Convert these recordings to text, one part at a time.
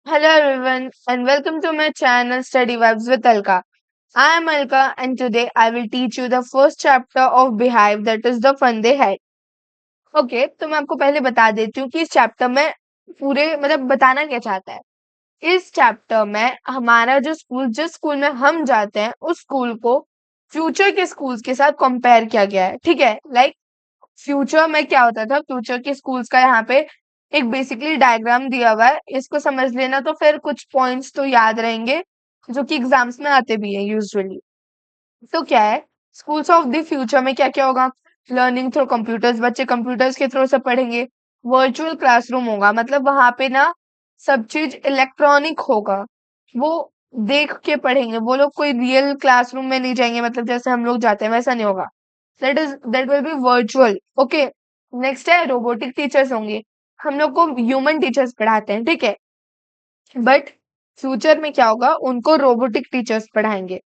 Hello everyone and welcome to my channel Study Vibes with Alka. I am Alka and today I will teach you the first chapter of Beehive, that is the fun they had. Okay, तो मैं आपको पहले बता देती हूँ कि इस chapter में पूरे बताना क्या चाहता है। इस चैप्टर में हमारा जिस स्कूल में हम जाते हैं उस स्कूल को फ्यूचर के स्कूल्स के साथ कंपेयर किया गया है। ठीक है, लाइक फ्यूचर में क्या होता था, फ्यूचर के स्कूल्स का यहाँ पे एक बेसिकली डायग्राम दिया हुआ है, इसको समझ लेना तो फिर कुछ पॉइंट्स तो याद रहेंगे जो कि एग्जाम्स में आते भी है यूजुअली। तो क्या है, स्कूल्स ऑफ द फ्यूचर में क्या क्या होगा? लर्निंग थ्रू कंप्यूटर्स, बच्चे कंप्यूटर्स के थ्रू से पढ़ेंगे। वर्चुअल क्लासरूम होगा, मतलब वहां पे ना सब चीज इलेक्ट्रॉनिक होगा, वो देख के पढ़ेंगे। वो लोग कोई रियल क्लासरूम में नहीं जाएंगे, मतलब जैसे हम लोग जाते हैं वैसा नहीं होगा। That will be virtual. Okay, next है रोबोटिक टीचर्स होंगे। हम लोग को ह्यूमन टीचर्स पढ़ाते हैं, ठीक है, बट फ्यूचर में क्या होगा, उनको रोबोटिक टीचर्स पढ़ाएंगे।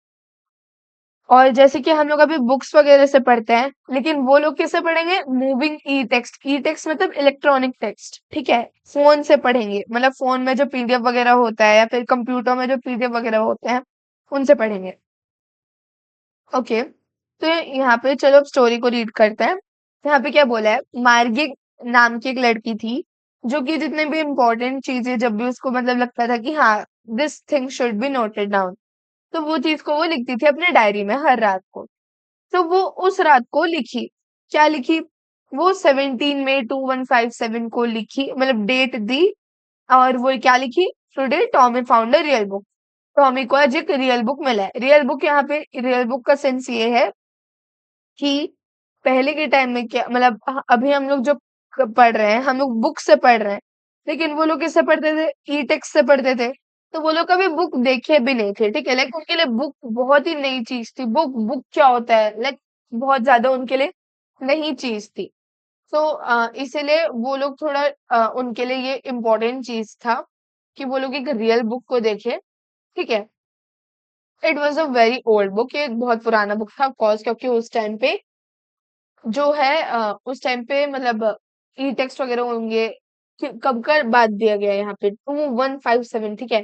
और जैसे कि हम लोग अभी बुक्स वगैरह से पढ़ते हैं, लेकिन वो लोग कैसे पढ़ेंगे? मूविंग ई टेक्स्ट। ई टेक्स्ट मतलब इलेक्ट्रॉनिक टेक्स्ट, ठीक है, फोन से पढ़ेंगे, मतलब फोन में जो पीडीएफ वगैरह होता है या फिर कंप्यूटर में जो पीडीएफ वगैरह होते हैं उनसे पढ़ेंगे। ओके, तो यहाँ पे चलो अब स्टोरी को रीड करते हैं। यहाँ पे क्या बोला है, मार्गी नाम की एक लड़की थी जो कि जितने भी इम्पोर्टेंट चीजें जब भी उसको लगता था कि हाँ this thing should be noted down, तो वो चीज को वो लिखती थी अपने डायरी में हर रात को। तो वो उस रात को लिखी, क्या लिखी? वो 17 मई 2157 को लिखी, मतलब डेट दी। और वो क्या लिखी? Today Tommy found a real book. Tommy को आज एक रियल बुक मिला है। रियल बुक, यहाँ पे रियल बुक का सेंस ये है कि पहले के टाइम में क्या अभी हम लोग जो पढ़ रहे हैं, हम लोग बुक से पढ़ रहे हैं, लेकिन वो लोग किससे पढ़ते थे? ई टेक्स्ट से पढ़ते थे। तो वो लोग कभी बुक देखे भी नहीं थे, ठीक है, लाइक उनके लिए बुक बहुत ही नई चीज थी। बुक बुक क्या होता है, लाइक बहुत ज्यादा उनके लिए नई चीज थी। तो इसीलिए वो लोग थोड़ा उनके लिए ये इम्पोर्टेंट चीज था कि वो लोग एक रियल बुक को देखे, ठीक है। It was a very old book, ये एक बहुत पुराना बुक था, ऑफकोर्स, क्योंकि उस टाइम पे जो है उस टाइम पे ई टेक्स्ट वगैरह होंगे। कब का बात दिया गया है यहाँ पे? 2157, ठीक है,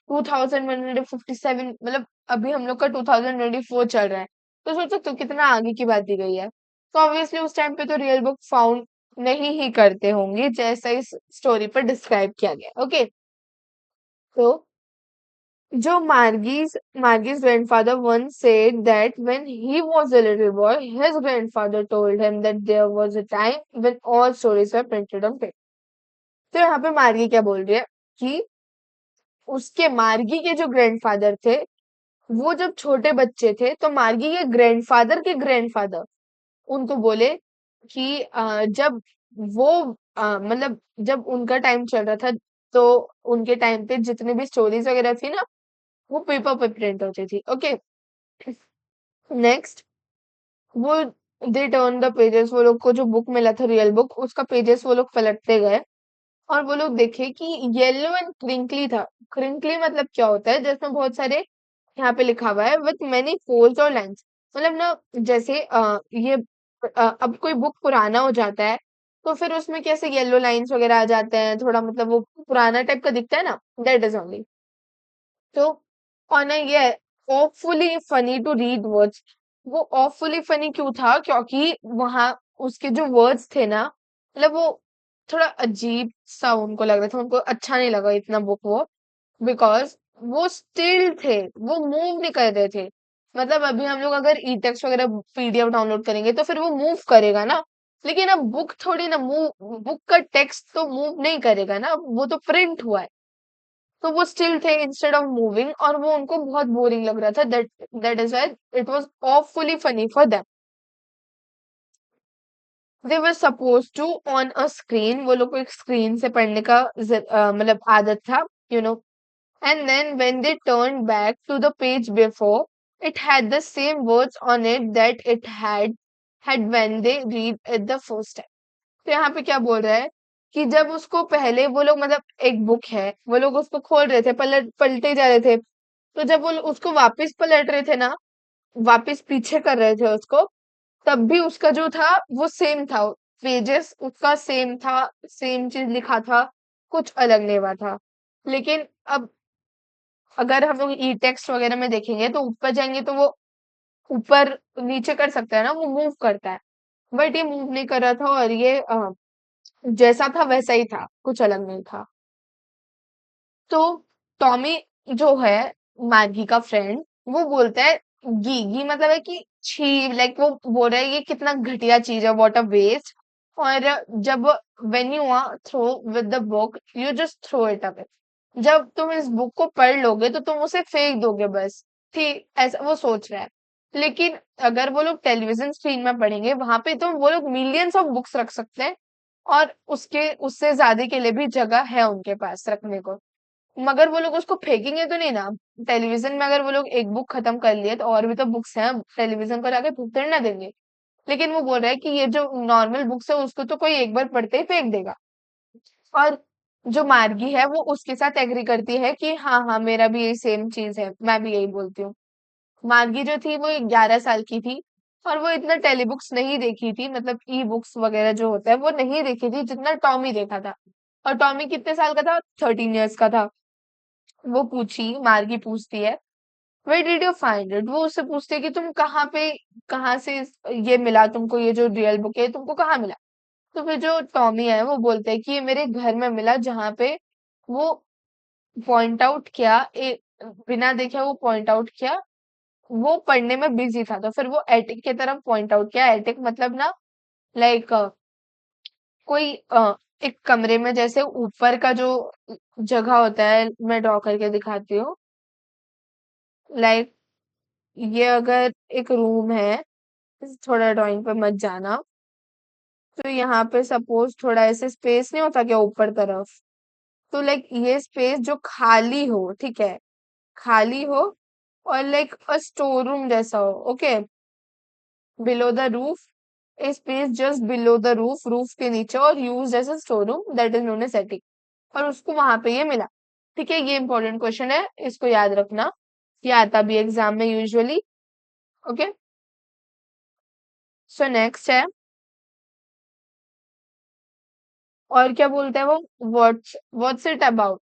2157, अभी हम लोग का 2024 चल रहा है। तो सोच सकते हो कितना आगे की बात दी गई है। तो ऑब्वियसली उस टाइम पे तो रियल बुक फाउंड नहीं ही करते होंगे, जैसा इस स्टोरी पर डिस्क्राइब किया गया। ओके, तो जो Margie's grandfather once said that when he was a little boy, his grandfather told him that there was a time when all stories were printed on paper. तो यहाँ पे मार्गी क्या बोल रही है कि उसके मार्गी के जो ग्रैंडफादर थे, वो जब छोटे बच्चे थे तो मार्गी के ग्रैंडफादर उनको बोले कि जब वो जब उनका टाइम चल रहा था, तो उनके टाइम पे जितने भी स्टोरीज वगैरह थी ना, वो पेपर पे प्रिंट होती थी। ओके, नेक्स्ट, वो दे टर्न द पेजेस, वो लोग को जो बुक मिला था रियल बुक, उसका पेजेस वो लोग पलटते गए और वो लोग देखे कि येलो एंड क्रिंकली था। क्रिंकली मतलब क्या होता है? जिसमें बहुत सारे, यहाँ पे लिखा हुआ है विथ मेनी फोल्ड्स और लाइंस, ना जैसे अब कोई बुक पुराना हो जाता है तो फिर उसमें कैसे येलो लाइंस वगैरह आ जाते हैं, थोड़ा वो पुराना टाइप का दिखता है ना, दैट इज ओनली। तो और ना ये awfully funny to read words. वो awfully फनी क्यों था? क्योंकि वहां उसके जो वर्ड्स थे ना, वो थोड़ा अजीब सा उनको लग रहा था, उनको अच्छा नहीं लगा इतना बुक वो, बिकॉज वो स्टिल थे, वो मूव नहीं कर रहे थे। अभी हम लोग अगर ई टेक्स्ट वगैरह पीडीएफ डाउनलोड करेंगे तो फिर वो मूव करेगा ना, लेकिन अब बुक थोड़ी ना मूव, बुक का टेक्स्ट तो मूव नहीं करेगा ना, वो तो प्रिंट हुआ है। तो वो स्टिल थे इंस्टेड ऑफ मूविंग, और वो उनको बहुत बोरिंग लग रहा था। That is why it was awfully funny for them. They were suppose to on a screen, वो लोग को एक स्क्रीन से पढ़ने का आदत था, you know. And then when they turn back to the page before, it had the same words on it that it had when they read it the first time. तो यहाँ पे क्या बोल रहा है कि जब उसको पहले वो लोग, एक बुक है, वो लोग उसको खोल रहे थे, पलटे जा रहे थे, तो जब वो उसको वापस पलट रहे थे ना, वापस पीछे कर रहे थे उसको, तब भी उसका जो था वो सेम था, पेजेस उसका सेम था, सेम चीज लिखा था, कुछ अलग नहीं हुआ था। लेकिन अब अगर हम लोग ई टेक्स्ट वगैरह में देखेंगे तो ऊपर जाएंगे तो वो ऊपर नीचे कर सकता है ना, वो मूव करता है। बट ये मूव नहीं कर रहा था, और ये जैसा था वैसा ही था, कुछ अलग नहीं था। तो टॉमी जो है, मैगी का फ्रेंड, वो बोलता है गी गी मतलब है कि छी, लाइक वो बोल रहा है ये कितना घटिया चीज है, व्हाट अ वेस्ट। और जब when you are through with the book you just throw it away. जब तुम इस बुक को पढ़ लोगे तो तुम उसे फेंक दोगे बस। ठीक ऐसा वो सोच रहा है। लेकिन अगर वो लोग टेलीविजन स्क्रीन में पढ़ेंगे, वहां पे तो वो लोग मिलियंस ऑफ बुक्स रख सकते हैं, और उसके उससे ज्यादा के लिए भी जगह है उनके पास रखने को। मगर वो लोग उसको फेंकेंगे तो नहीं ना। टेलीविजन में अगर वो लोग एक बुक खत्म कर लिए तो और भी तो बुक्स हैं, टेलीविजन पर आके फूक थोड़ी ना देंगे। लेकिन वो बोल रहा है कि ये जो नॉर्मल बुक्स है उसको तो कोई एक बार पढ़ते ही फेंक देगा। और जो मार्गी है वो उसके साथ एग्री करती है कि हाँ हाँ, मेरा भी यही सेम चीज है, मैं भी यही बोलती हूँ। मार्गी जो थी वो 11 साल की थी, और वो इतना टेलीबुक्स नहीं देखी थी, मतलब ई बुक्स वगैरह जो होता है वो नहीं देखी थी जितना टॉमी देखा था। और टॉमी कितने साल का था? 13 ईयर्स का था। वो पूछी मार्गी पूछती है, where did you find it? वो उससे पूछती है कि तुम कहाँ पे, कहाँ से ये मिला तुमको, ये जो रियल बुक है तुमको कहाँ मिला? तो फिर जो टॉमी है वो बोलता है कि ये मेरे घर में मिला, जहाँ पे वो पॉइंट आउट किया, बिना देखे वो पॉइंट आउट किया, वो पढ़ने में बिजी था, तो फिर वो एटिक की तरफ पॉइंट आउट किया। एटिक मतलब ना, लाइक कोई एक कमरे में जैसे ऊपर का जो जगह होता है, मैं ड्रॉ करके दिखाती हूँ। लाइक ये अगर एक रूम है, थोड़ा ड्राइंग पे मत जाना, तो यहाँ पे सपोज थोड़ा ऐसे स्पेस नहीं होता क्या ऊपर तरफ, तो लाइक ये स्पेस जो खाली हो, ठीक है, खाली हो, और लाइक अ स्टोर रूम जैसा हो, okay, below the roof, a space just below the roof, roof के नीचे, और use as a store room, that is known as attic. और उसको वहां पे ये मिला। ठीक है, ये इंपॉर्टेंट क्वेश्चन है, इसको याद रखना, ये आता भी एग्जाम में यूजुअली। ओके, सो नेक्स्ट है, और क्या बोलता है वो, व्हाट्स इट अबाउट?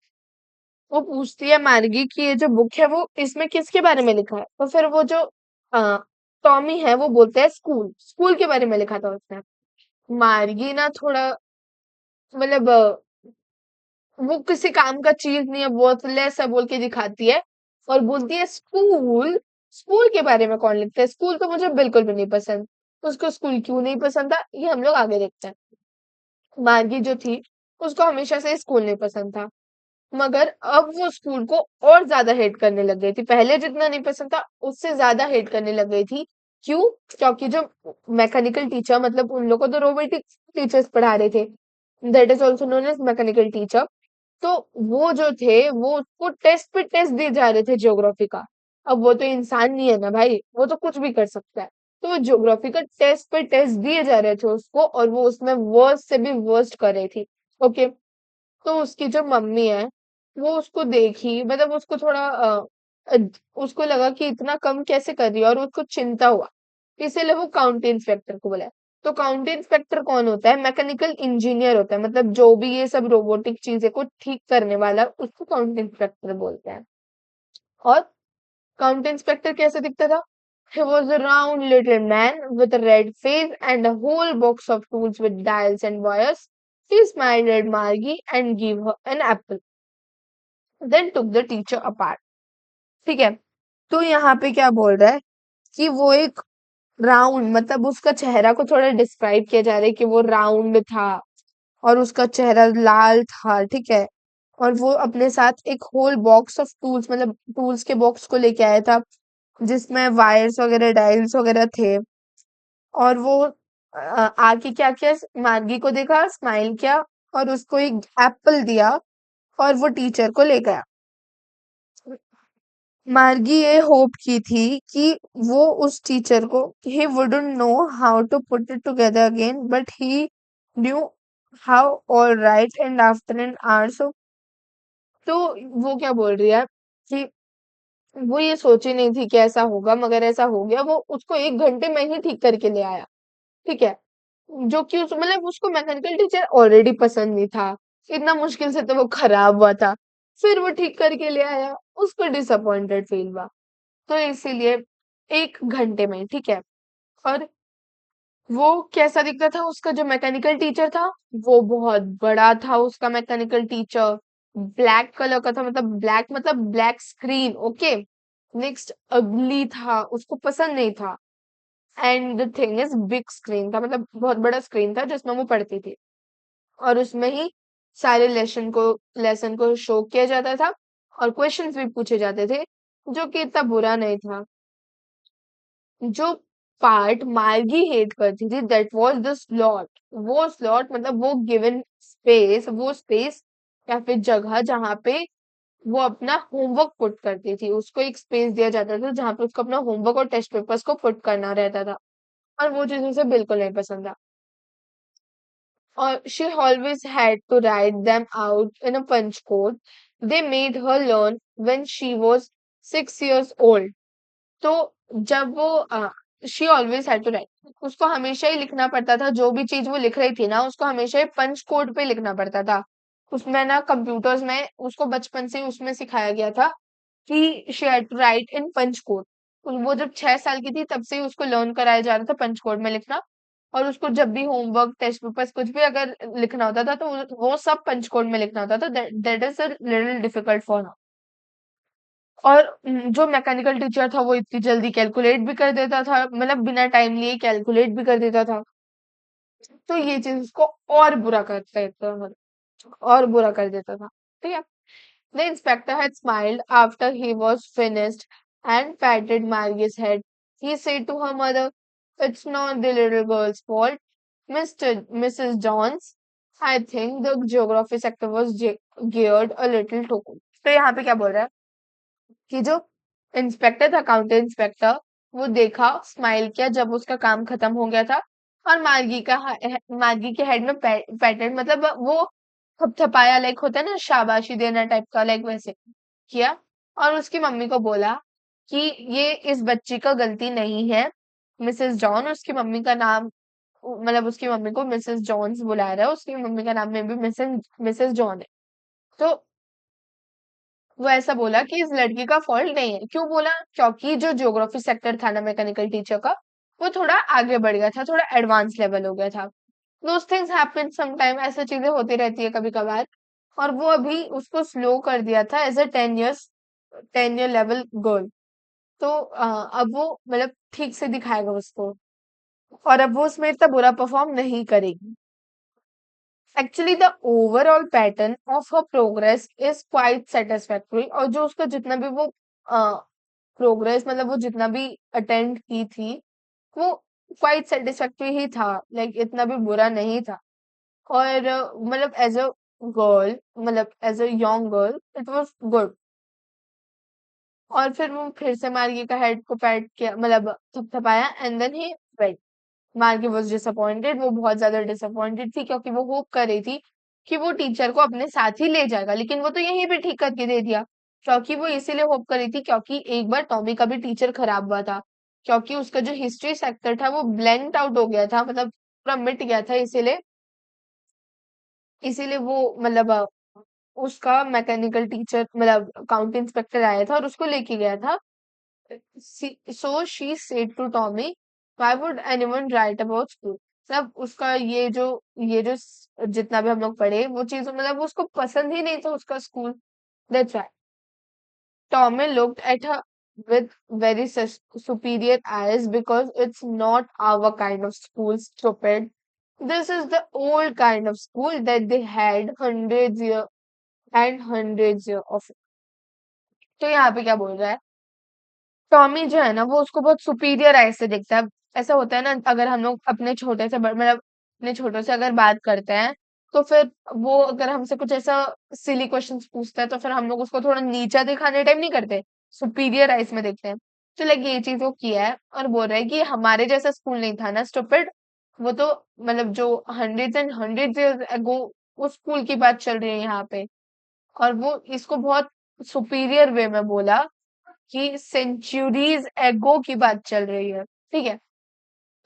वो पूछती है मार्गी कि ये जो बुक है वो इसमें किसके बारे में लिखा है? तो फिर वो जो आ, टॉमी है वो बोलता है स्कूल, स्कूल के बारे में लिखा था उसने। मार्गी ना थोड़ा, मतलब वो किसी काम का चीज नहीं है, वर्थलेस है बोल के दिखाती है, और बोलती है स्कूल, स्कूल के बारे में कौन लिखता है? स्कूल तो मुझे बिल्कुल भी नहीं पसंद। उसको स्कूल क्यों नहीं पसंद था, ये हम लोग आगे देखते हैं। मार्गी जो थी, उसको हमेशा से स्कूल नहीं पसंद था, मगर अब वो स्कूल को और ज्यादा हेट करने लग गई थी। पहले जितना नहीं पसंद था उससे ज्यादा हेट करने लग गई थी। क्यों? क्योंकि जो मैकेनिकल टीचर, मतलब उन लोग को तो रोबोटिक टीचर्स पढ़ा रहे थे, that is also known as mechanical teacher. तो वो जो थे वो उसको टेस्ट पे टेस्ट दिए जा रहे थे ज्योग्राफी का। अब वो तो इंसान नहीं है ना भाई, वो तो कुछ भी कर सकता है। तो वो ज्योग्राफी का टेस्ट पे टेस्ट दिए जा रहे थे उसको, और वो उसमें वर्स्ट से भी वर्स्ट कर रही थी। ओके, तो उसकी जो मम्मी है वो उसको देखी, मतलब उसको थोड़ा उसको लगा कि इतना कम कैसे कर रही है, और उसको चिंता हुआ, इसीलिए वो काउंटी इंस्पेक्टर को बुलाया। तो काउंटी इंस्पेक्टर कौन होता है? मैकेनिकल इंजीनियर होता है, मतलब जो भी ये सब रोबोटिक चीजें को ठीक करने वाला, उसको काउंटी इंस्पेक्टर बोलते हैं। और काउंटी इंस्पेक्टर कैसे दिखता था? He was a round little man with a red face and a whole box of tools with dials and wires. He smiled at Margie and gave her an apple, then took the teacher apart. ठीक है, तो यहाँ पे क्या बोल रहा है कि वो एक राउंड, मतलब उसका चेहरा को थोड़ा डिस्क्राइब किया जा रहा है कि वो राउंड था, और उसका चेहरा लाल था, ठीक है। और वो अपने साथ एक होल बॉक्स ऑफ टूल्स, मतलब टूल्स के बॉक्स को लेके आया था, जिसमें वायर्स वगैरह डायल्स वगैरह थे। और वो आके क्या किया, मार्गी को देखा, स्माइल किया, और उसको एक एप्पल दिया, और वो टीचर को ले गया। मार्गी ये होप की थी कि वो उस टीचर को, he wouldn't know how to put it together again, but he knew how, all right, and after an hour so, तो वो क्या बोल रही है कि वो ये सोची नहीं थी कि ऐसा होगा, मगर ऐसा हो गया, वो उसको 1 घंटे में ही ठीक करके ले आया। ठीक है, जो कि मतलब उसको मैकेनिकल टीचर ऑलरेडी पसंद नहीं था, इतना मुश्किल से तो वो खराब हुआ था। फिर वो ठीक करके ले आया, उसको डिसअपॉइंटेड फील हुआ। तो इसीलिए 1 घंटे में, ठीक है? और वो कैसा दिखता था उसका जो मैकेनिकल टीचर था, वो बहुत बड़ा था उसका मैकेनिकल टीचर, ब्लैक कलर का था, मतलब ब्लैक स्क्रीन, ओके। नेक्स्ट अगली था, उसको पसंद नहीं था। And the thing is big screen था, मतलब बहुत बड़ा स्क्रीन था जिसमें वो पढ़ती थी, और उसमें ही सारे लेसन को शो किया जाता था, और क्वेश्चंस भी पूछे जाते थे, जो कि इतना बुरा नहीं था। जो पार्ट मार्गी हेट करती थी, दैट वाज द स्लॉट। वो स्लॉट मतलब वो गिवन स्पेस, वो स्पेस या फिर जगह जहां पे वो अपना होमवर्क पुट करती थी, उसको एक स्पेस दिया जाता था जहां पे उसको अपना होमवर्क और टेस्ट पेपर्स को पुट करना रहता था, और वो चीज उसे बिल्कुल नहीं पसंद था। और she always had to write them out in a punch code they made her learn when she was 6 years old. तो जब वो she always had to write, उसको हमेशा ही लिखना पड़ता था, जो भी चीज वो लिख रही थी ना, उसको हमेशा ही पंच कोड पे लिखना पड़ता था। उसमें ना कंप्यूटर्स में उसको बचपन से ही उसमें सिखाया गया था कि she had to write in punch code. वो जब 6 साल की थी तब से ही उसको लर्न कराया जा रहा था पंच कोड में लिखना, और उसको जब भी होमवर्क टेस्ट पेपर्स कुछ भी अगर लिखना होता था तो वो सब पंच कोड में लिखना होता था। That is a little difficult for. और जो मैकेनिकल टीचर था वो इतनी जल्दी कैलकुलेट भी कर देता था, मतलब बिना टाइम लिए कैलकुलेट भी कर देता था। तो ये चीज उसको और बुरा कर देता, मतलब और बुरा कर देता था, ठीक है? The inspector had smiled after he was finished and patted Margie's head. He said to her mother, "It's not the little girl's fault, Mrs. Johns." I think the geography sector was geared a little too. तो यहाँ पे क्या बोल रहा है कि जो inspector था, काउंटर इंस्पेक्टर, वो देखा, स्माइल किया जब उसका काम खत्म हो गया था, और मार्गी के हेड में पैटेड, मतलब वो थपथपाया, लाइक होता है ना शाबाशी देना टाइप का, लाइक वैसे किया। और उसकी मम्मी को बोला कि ये इस बच्ची का गलती नहीं है। मिसेस जॉन, उसकी मम्मी का नाम, मतलब उसकी मम्मी को मिसेस जॉन्स बुला रहा है, उसकी मम्मी का नाम में भी मिसेस मिसेस जॉन है। तो वो ऐसा बोला कि इस लड़की का फॉल्ट नहीं है। क्यों बोला? क्योंकि जो ज्योग्राफी सेक्टर था ना मैकेनिकल टीचर का, वो थोड़ा आगे बढ़ गया था, थोड़ा एडवांस लेवल हो गया था। दोस थिंग्स हैपन समटाइम, ऐसी चीजें होती रहती है कभी कभार। और वो अभी उसको स्लो कर दिया था as a 10 year level girl. तो अब वो मतलब ठीक से दिखाएगा उसको, और अब वो उसमें इतना बुरा परफॉर्म नहीं करेगी। Actually the overall pattern of her progress is quite satisfactory. और जो उसका जितना भी वो प्रोग्रेस, मतलब वो जितना भी अटेंड की थी, वो क्वाइट सेटिस्फैक्टरी ही था, लाइक इतना भी बुरा नहीं था। और मतलब एज अ गर्ल, मतलब as a young girl it was good. और फिर वो फिर से मार्गी का हेड को पैट किया, मतलब थपथपाया, एंड देन ही वेंट। मार्गी वॉज डिसअपॉइंटेड, वो बहुत ज्यादा डिसअपॉइंटेड थी, क्योंकि वो होप कर रही थी कि वो टीचर को अपने साथ ही ले जाएगा, लेकिन वो तो यहीं पे ठीक करके दे दिया। क्योंकि वो इसीलिए होप कर रही थी क्योंकि एक बार टॉमी का भी टीचर खराब हुआ था, क्योंकि उसका जो हिस्ट्री सेक्टर था वो ब्लैंक्ड आउट हो गया था, मतलब पूरा मिट गया था। इसीलिए इसीलिए वो मतलब उसका मैकेनिकल टीचर, मतलब अकाउंट इंस्पेक्टर आया था और उसको लेके गया था। So she said to Tommy, why would anyone write about school? मतलब उसका ये जो जितना भी हम लोग पढ़े वो चीज, मतलब उसको पसंद ही नहीं था उसका school. That's why. Tommy looked at her with very superior eyes, because it's not our kind of school, stupid. This is the old kind of school that they had hundreds year of. तो यहाँ पे क्या बोल रहा है, Tommy जो है ना वो उसको बहुत सुपीरियर आइज से देखता है। ऐसा होता है ना, अगर हम लोग अपने छोटे से मतलब अपने छोटों से अगर बात करते हैं, तो फिर वो अगर हमसे कुछ ऐसा सिली क्वेश्चंस पूछता है तो फिर हम लोग उसको थोड़ा नीचा दिखाने टाइम नहीं करते, सुपीरियर आइज में देखते हैं। तो लाइक ये चीज वो किया है, और बोल रहा है कि हमारे जैसा स्कूल नहीं था ना स्टूपिड। वो तो मतलब जो hundreds and hundreds years ago उस स्कूल की बात चल रही है यहाँ पे। और वो इसको बहुत सुपीरियर वे में बोला कि सेंचुरीज एगो की बात चल रही है, ठीक है?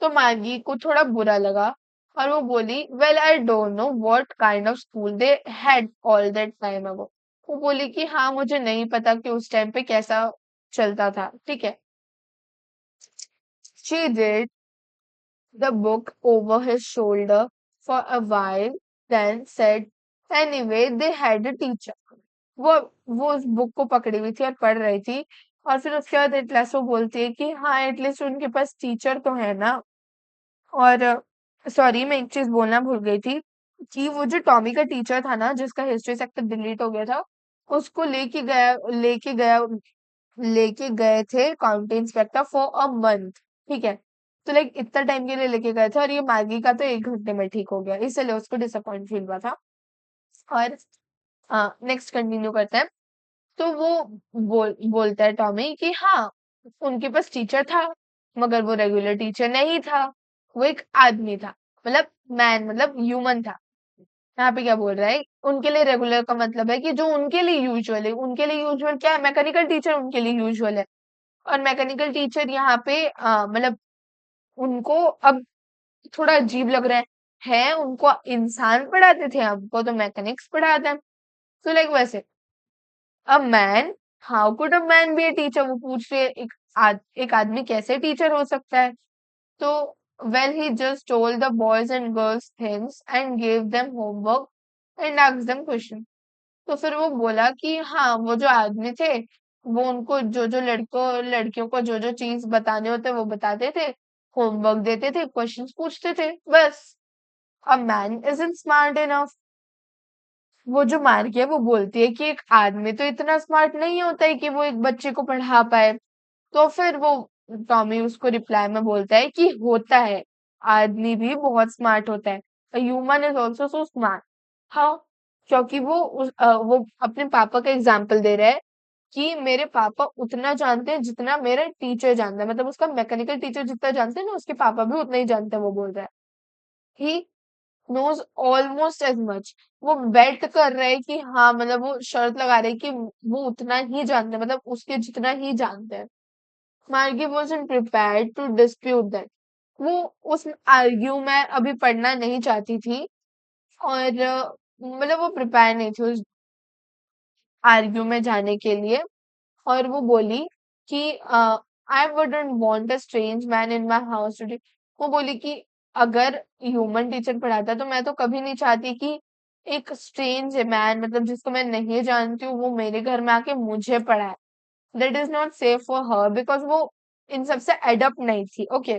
तो मैगी को थोड़ा बुरा लगा, और वो बोली, well I don't know what kind of school they had all that time ago. वो बोली कि हाँ, मुझे नहीं पता कि उस टाइम पे कैसा चलता था, ठीक है। She did the book over his shoulder for a while, then said, anyway, they had a teacher. वो वो उस बुक को पकड़ी हुई थी और पढ़ रही थी, और फिर उसके बाद एटलास वो बोलती है कि हाँ, एटलीस्ट उनके पास टीचर तो है ना। और सॉरी, मैं एक चीज बोलना भूल गई थी कि वो जो टॉमी का टीचर था ना, जिसका हिस्ट्री सेक्टर डिलीट हो गया था, उसको लेके गए थे county inspector for a month, ठीक है। तो लाइक इतना टाइम के लिए लेके गए थे, और ये मैगी का तो 1 घंटे में ठीक हो गया, इसलिए उसको डिसअपॉइंट फील हुआ था। और नेक्स्ट कंटिन्यू करते हैं। तो वो बोलता है टॉमी कि हाँ, उनके पास टीचर था, मगर वो रेगुलर टीचर नहीं था, वो एक आदमी था, मतलब मैन, मतलब ह्यूमन था। यहाँ पे क्या बोल रहा है, उनके लिए रेगुलर का मतलब है कि जो उनके लिए यूजुअल है। उनके लिए यूजुअल क्या है? मैकेनिकल टीचर उनके लिए यूजुअल है। और मैकेनिकल टीचर यहाँ पे मतलब उनको अब थोड़ा अजीब लग रहा है, उनको इंसान पढ़ाते थे, हमको तो मैकेनिक्स पढ़ाते हैं। तो लाइक वैसे, a man, how could a man B a teacher, वो पूछ रहे एक आदमी कैसे टीचर हो सकता है। तो well he just told the boys and girls things and give them homework and asked them question. तो फिर वो बोला कि हाँ, वो जो आदमी थे, वो उनको जो जो लड़कों लड़कियों को जो जो चीज बताने होते वो बताते थे, होमवर्क देते थे, क्वेश्चंस पूछते थे, बस। A man isn't smart enough. वो जो मार्गी है वो बोलती है कि एक आदमी तो इतना स्मार्ट नहीं होता है कि वो एक बच्चे को पढ़ा पाए। तो फिर वो टॉमी उसको रिप्लाई में बोलता है कि होता है, आदमी भी बहुत स्मार्ट होता है, human is also so smart. हाँ, क्योंकि वो अपने पापा का एग्जाम्पल दे रहा है कि मेरे पापा उतना जानते हैं जितना मेरा टीचर जानता है, मतलब उसका मैकेनिकल टीचर जितना जानते हैं ना, उसके पापा भी उतना ही जानते हैं, वो बोल रहा है। He knows almost as much. वो बेट कर रहे हैं कि हाँ, मतलब वो शर्त लगा रहे हैं कि वो उतना ही जानते हैं, मतलब उसके जितना ही जानते हैं। मार्गी wasn't prepared to dispute that. वो उस आर्ग्यू में अभी पढ़ना नहीं चाहती थी, और मतलब वो प्रिपेयर नहीं थी उस आर्ग्यू में जाने के लिए। और वो बोली कि I wouldn't want a strange man in my house today. वो बोली कि अगर ह्यूमन टीचर पढ़ाता तो मैं तो कभी नहीं चाहती कि एक स्ट्रेंज मैन, मतलब जिसको मैं नहीं जानती हूँ, वो मेरे घर में आके मुझे पढ़ाए। That is not safe for her, because वो इन सबसे एडप्ट नहीं थी, ओके।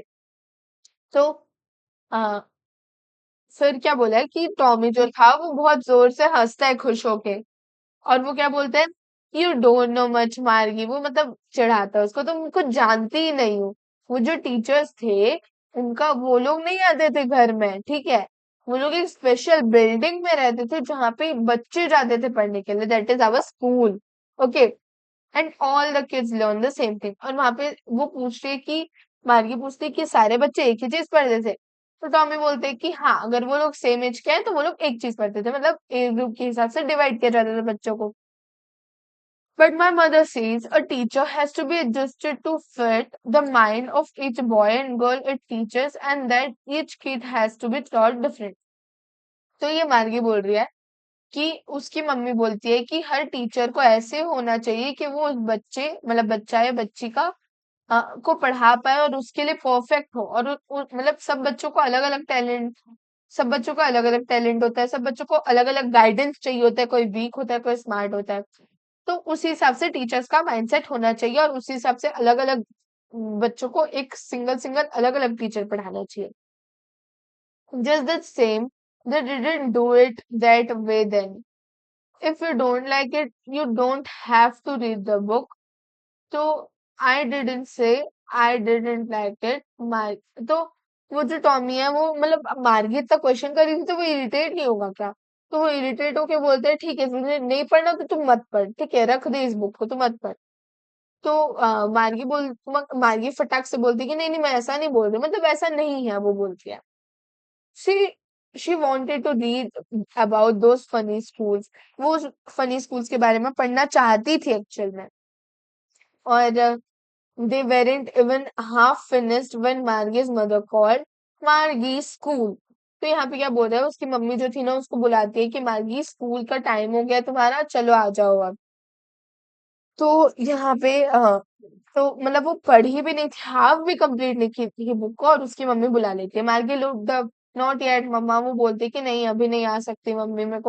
तो अ, फिर क्या बोला है कि टॉमी जो था वो बहुत जोर से हंसता है खुश होके, और वो क्या बोलते हैं, यू डोंट नो मच मार्गी, वो मतलब चिढ़ाता है उसको, तुम उनको जानती ही नहीं हो। वो जो टीचर्स थे, उनका वो लोग नहीं आते थे घर में, ठीक है। वो लोग एक स्पेशल बिल्डिंग में रहते थे जहाँ पे बच्चे जाते थे पढ़ने के लिए, that is our school, okay. And all the kids learn the same thing. और वहां पे वो पूछते हैं कि मार्गी पूछती है कि सारे बच्चे एक ही चीज पढ़ते थे। तो टॉमी बोलते हैं कि हाँ, अगर वो लोग सेम एज के हैं तो वो लोग एक चीज पढ़ते थे, मतलब एज ग्रुप के हिसाब से डिवाइड किया जाता था बच्चों को। But my mother says a teacher has to be adjusted to fit the mind of each boy and girl it teaches, and that each kid has to be taught different. तो ये मार्गी बोल रही है कि उसकी मम्मी बोलती है कि हर टीचर को ऐसे होना चाहिए कि वो उस बच्चे, मतलब बच्चा या बच्ची का को पढ़ा पाए और उसके लिए परफेक्ट हो। और मतलब सब बच्चों को अलग अलग टैलेंट, सब बच्चों का अलग अलग टैलेंट होता है, सब बच्चों को अलग अलग गाइडेंस चाहिए होता है, कोई वीक होता है, कोई स्मार्ट होता है। तो उसी हिसाब से टीचर्स का माइंडसेट होना चाहिए, और उसी हिसाब से अलग अलग बच्चों को एक सिंगल सिंगल अलग अलग टीचर पढ़ाना चाहिए। Just the same, they didn't do it that way then. If you don't like it, you don't have to read the book. तो I didn't say I didn't like it. मार तो वो जो Tommy है, वो मतलब मार्गी इतना क्वेश्चन कर रही थी, तो वो इरिटेट नहीं होगा क्या? तो वो इरिटेट होके बोलते हैं ठीक है, तुझे नहीं पढ़ना तो तुम मत पढ़, ठीक है, रख दे इस बुक को, तू मत पढ़। तो मार्गी फटाक से बोलती है कि नहीं नहीं, मैं ऐसा नहीं बोल रही, मतलब ऐसा नहीं है, वो बोलती है। she she wanted to read about those funny schools. वो फनी स्कूल्स के बारे में पढ़ना चाहती थी एक्चुअल में। और they weren't even half finished when Margie's mother called Margie's school. तो यहाँ पे क्या बोल रहा है, उसकी मम्मी जो थी ना उसको बुलाती है कि मार्गी स्कूल का टाइम हो गया तुम्हारा, चलो आ जाओ अब। तो यहाँ पे तो मतलब वो पढ़ी भी नहीं थी, हाफ भी कंप्लीट नहीं की थी बुक को, और उसकी मम्मी बुला लेती है, मार्गी लुक द नॉट येट मम्मा। वो बोलती है कि नहीं अभी नहीं आ सकती मम्मी, मेरे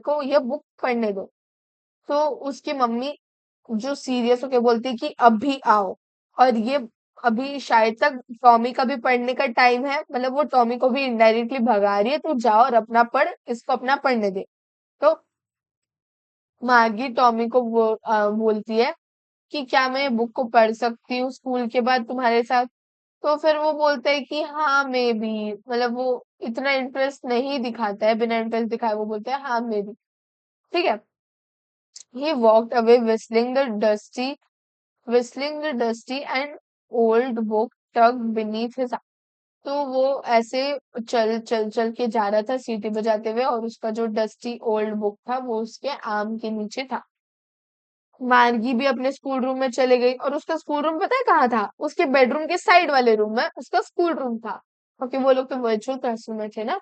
को ये बुक पढ़ने दो। तो उसकी मम्मी जो सीरियस होके बोलती है कि अभी आओ। और ये अभी शायद तक टॉमी का भी पढ़ने का टाइम है, मतलब वो टॉमी को भी इनडायरेक्टली भगा रही है, तू जाओ और अपना पढ़, इसको अपना पढ़ने दे। तो मार्गी टॉमी को बोलती है कि क्या मैं बुक को पढ़ सकती हूँ स्कूल के बाद तुम्हारे साथ। तो फिर वो बोलता है कि हाँ मे बी, मतलब वो इतना इंटरेस्ट नहीं दिखाता है, बिना इंटरेस्ट दिखाए वो बोलता है हाँ मे बी। ठीक है। He walked away whistling the dusty and old book tucked beneath his arm। तो वो ऐसे चल चल चल के जा रहा था सीटी बजाते हुए, और उसका जो डस्टी ओल्ड बुक था वो उसके आर्म के नीचे था। मार्गी भी अपने स्कूल रूम में चले गई, और उसका स्कूल रूम पता है कहाँ था? उसके बेडरूम के साइड वाले रूम में उसका स्कूल रूम था, क्योंकि वो लोग तो वर्चुअल क्लासरूम में थे ना।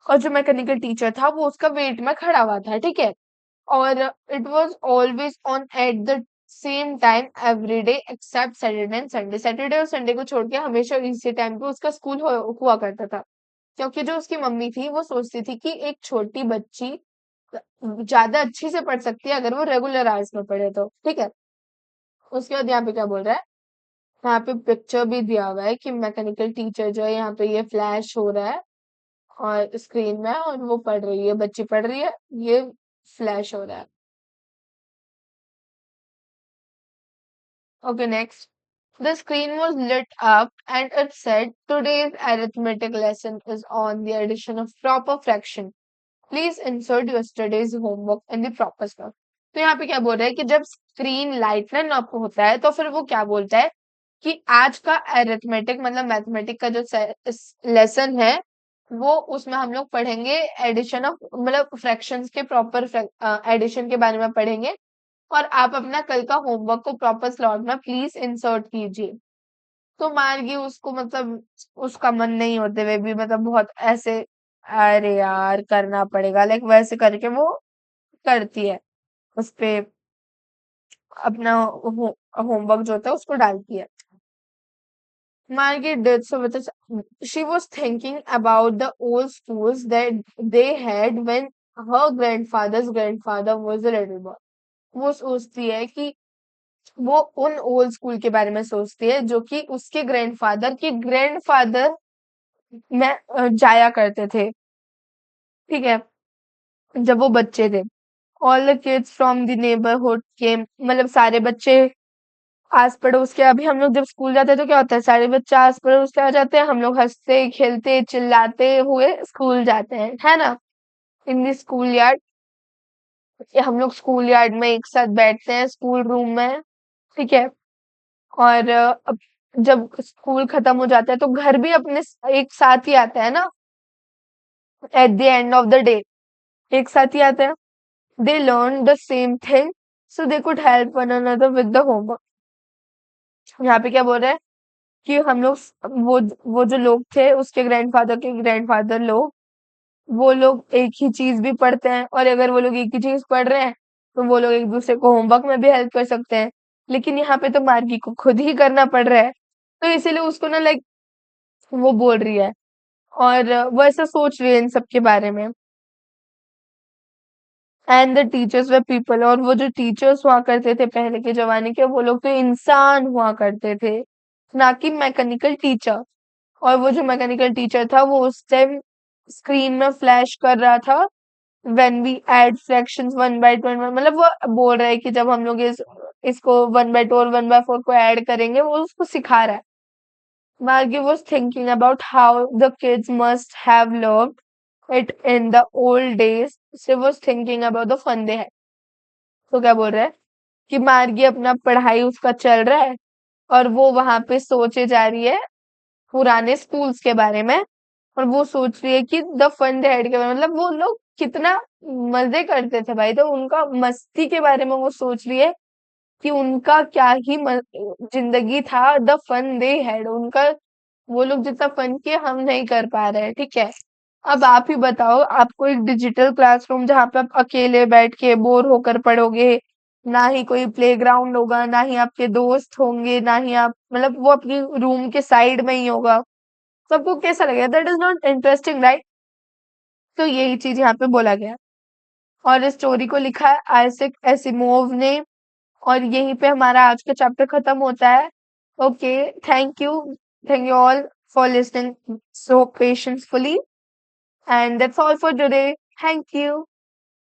और जो मैकेनिकल टीचर था वो उसका वेट में खड़ा हुआ था, ठीक है। और it was always on at the same time every day except Saturday and Sunday. Saturday और संडे को छोड़ के हमेशा इसी टाइम पे उसका स्कूल हुआ करता था, क्योंकि जो उसकी मम्मी थी वो सोचती थी कि एक छोटी बच्ची ज्यादा अच्छी से पढ़ सकती है अगर वो रेगुलर आवर्स में पढ़े तो, ठीक है। उसके बाद यहाँ पे क्या बोल रहा है, यहाँ पे पिक्चर भी दिया हुआ है कि मैकेनिकल टीचर जो है, यहाँ पे ये फ्लैश हो रहा है और स्क्रीन में, और वो पढ़ रही है, बच्ची पढ़ रही है, ये फ्लैश हो रहा है। Okay, next. The screen was lit up and it said, Today's arithmetic lesson is on the addition of proper fraction. Please insert yesterday's homework in the proper spot. तो यहाँ पे क्या बोल रहा है कि जब स्क्रीन लाइटन अप होता है तो फिर वो क्या बोलता है कि आज का अरिथमेटिक मतलब मैथमेटिक का जो लेसन है, वो उसमें हम लोग पढ़ेंगे एडिशन ऑफ, मतलब फ्रैक्शंस के प्रॉपर एडिशन के बारे में पढ़ेंगे। और आप अपना कल का होमवर्क को प्रॉपर स्लॉट में प्लीज इंसर्ट कीजिए। तो मार्गी उसको मतलब उसका मन नहीं होते हुए भी मतलब बहुत ऐसे, अरे यार करना पड़ेगा, लाइक वैसे करके वो करती है, उस पे अपना होमवर्क जो होता है उसको डालती है। Margaret did so with us. She was thinking about the old schools that they had when her grandfather's grandfather was a little boy। वो सोचती है कि वो उन ओल्ड स्कूल के बारे में सोचती है जो कि उसके ग्रैंडफादर के ग्रैंडफादर में जाया करते थे, ठीक है, जब वो बच्चे थे। All the kids from the neighbourhood came, मतलब सारे बच्चे आस पड़ोस के। अभी हम लोग जब स्कूल जाते हैं तो क्या होता है, सारे बच्चे आस पड़ोस के आ जाते हैं, हम लोग हंसते खेलते चिल्लाते हुए स्कूल जाते हैं, है ना। इन द स्कूल यार्ड, हम लोग स्कूल यार्ड में एक साथ बैठते हैं स्कूल रूम में, ठीक है। और अब जब स्कूल खत्म हो जाता है तो घर भी अपने एक साथ ही आता है ना, at the end of the day एक साथ ही आता है। They learn the same thing so they could help one another with the homework. यहाँ पे क्या बोल रहा है कि हम लोग वो वो जो लोग थे उसके ग्रैंडफादर के ग्रैंडफादर लोग, वो लोग एक ही चीज भी पढ़ते हैं, और अगर वो लोग एक ही चीज पढ़ रहे हैं तो वो लोग एक दूसरे को होमवर्क में भी हेल्प कर सकते हैं। लेकिन यहाँ पे तो मार्गी को खुद ही करना पड़ रहा है, तो इसीलिए उसको ना लाइक वो बोल रही है, और वो ऐसा सोच रही है इन सब के बारे में। And the teachers way people, और वो जो टीचर्स हुआ करते थे पहले के जमाने के, वो लोग तो इंसान हुआ करते थे, ना कि मैकेनिकल टीचर। और वो जो मैकेनिकल टीचर था वो उस टाइम स्क्रीन में फ्लैश कर रहा था, व्हेन वी ऐड फ्रैक्शंस 1/21, मतलब वो बोल रहा है कि जब हम लोग इसको 1/2 और 1/4 को ऐड करेंगे, वो उसको सिखा रहा है। Margie was thinking about how the kids must have loved it in the old days. She was thinking about the fun they had. तो क्या बोल रहा है कि मार्गी अपना पढ़ाई उसका चल रहा है, और वो वहां पे सोचे जा रही है पुराने स्कूल्स के बारे में। और वो सोच रही है कि द फन दे हैड के बारे में, मतलब वो लोग कितना मजे करते थे भाई, तो उनका मस्ती के बारे में वो सोच रही है कि उनका क्या ही जिंदगी था, द फन दे हैड उनका वो लोग जितना फन किए हम नहीं कर पा रहे हैं, ठीक है। अब आप ही बताओ, आपको एक डिजिटल क्लासरूम जहाँ पे आप अकेले बैठ के बोर होकर पढ़ोगे, ना ही कोई प्लेग्राउंड होगा, ना ही आपके दोस्त होंगे, ना ही आप मतलब वो अपनी रूम के साइड में ही होगा, तो आपको कैसा लगेगा? That is not interesting, right? तो यही चीज यहाँ पे बोला गया। और इस स्टोरी को लिखा है आइजैक एसिमोव ने। और यहीं पे हमारा आज का चैप्टर खत्म होता है। Okay, thank you all for listening so patiencefully, and that's all for today. Thank you.